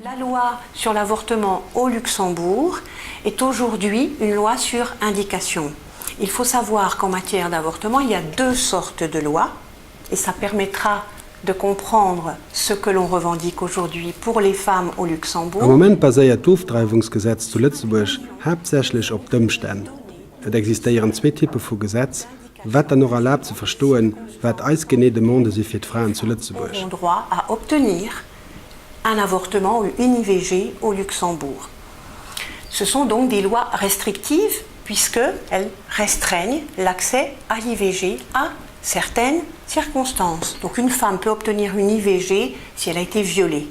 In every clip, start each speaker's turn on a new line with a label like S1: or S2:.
S1: La loi sur l'avortement au Luxembourg est aujourd'hui une loi sur indication. Il faut savoir qu'en matière d'avortement, il y a deux sortes de lois et ça permettra de comprendre ce que l'on revendique aujourd'hui pour les femmes au Luxembourg.
S2: Im Moment basiert das Auftreffungsgesetz zu Lützeburg hauptsächlich auf Umständen. Es existieren zwei Typen von Gesetz, was dann noch erlaubt zu verstehen, was eisgenähte Monde sind für die Frauen zu Lützeburg.
S1: Ont droit à obtenir un avortement ou une IVG au Luxembourg. Ce sont donc des lois restrictives puisqu'elles restreignent l'accès à l'IVG à certaines circonstances. Donc une femme peut obtenir une IVG si elle a été violée.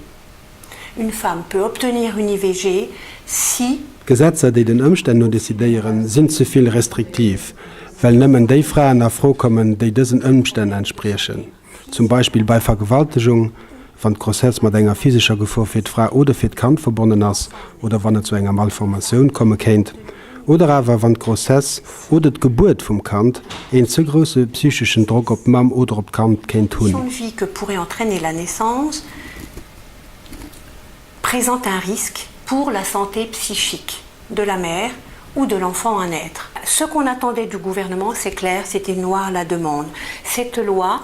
S1: Une femme peut obtenir une IVG si...
S2: Gesetze, die den Umständen nur dezidieren, sind zu viel restriktiv, weil nimmen die Frauen nach vorkommen, die diesen Umständen entsprechen. Zum Beispiel bei Vergewaltigung, wenn Grossesse mit einer physischer Gefahr für die Frau oder für das Kind verbunden ist, oder wenn es zu einer Malformation kommen könnte, oder aber wenn Grossesse oder die Geburt vom Kind einen zu großen psychischen Druck auf die Mama oder auf das Kind tun.
S1: Une vie que pourrait entraîner la naissance présente un risque pour la santé psychique de la mère ou de l'enfant à naître. Ce qu'on attendait du gouvernement, c'est clair, c'était une loi à la demande. Cette loi,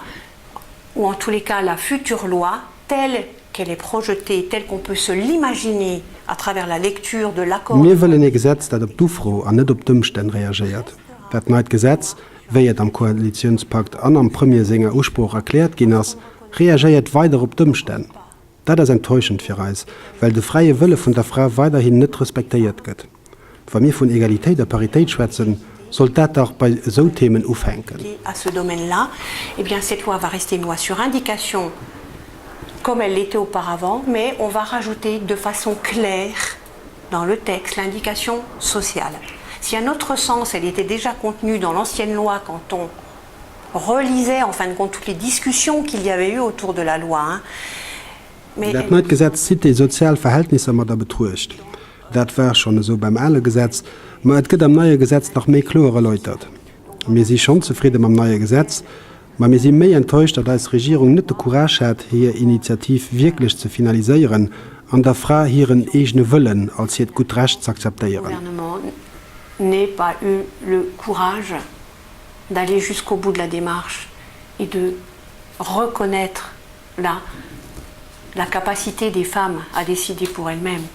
S1: ou en tous les cas la future loi, telle qu'elle est projetée, telle qu'on peut se l'imaginer à travers la lecture de l'accord...
S2: Wir wollen ein Gesetz, das auf die Aufruhr und nicht auf die Umstände reagiert. Das neue Gesetz, wie es am Koalitionspakt an am Premier Sänger Ausspruch erklärt ist, reagiert weiter auf die Umstände. Das ist enttäuschend für uns, weil die freie Wille von der Frau weiterhin nicht respektiert wird. Wenn wir von Egalität und Parität schwätzen, soll das auch bei so Themen aufhängen.
S1: À ce domaine-là, eh bien cette loi va rester une loi sur indication comme elle l'était auparavant, mais on va rajouter de façon claire dans le texte l'indication sociale. Si à notre sens, elle était déjà contenue dans l'ancienne loi quand on relisait en fin de compte toutes les discussions qu'il y avait eu autour de la loi, hein, mais
S2: das neue Gesetz sieht die sozialen Verhältnisse mit der Betrücht. Das war schon so beim alten Gesetz, aber es gibt am neuen Gesetz noch mehr klar erläutert. Wir sind schon zufrieden mit dem neuen Gesetz, aber wir sind mehr enttäuscht, dass die Regierung nicht den Courage hat, hier Initiativ wirklich zu finalisieren und der Frau ihren eigenen Willen als ihr gut Recht zu
S1: le
S2: akzeptieren.
S1: gouvernement n'ait pas eu le courage d'aller jusqu'au bout de la démarche et de reconnaître la capacité des femmes à décider pour elles-mêmes.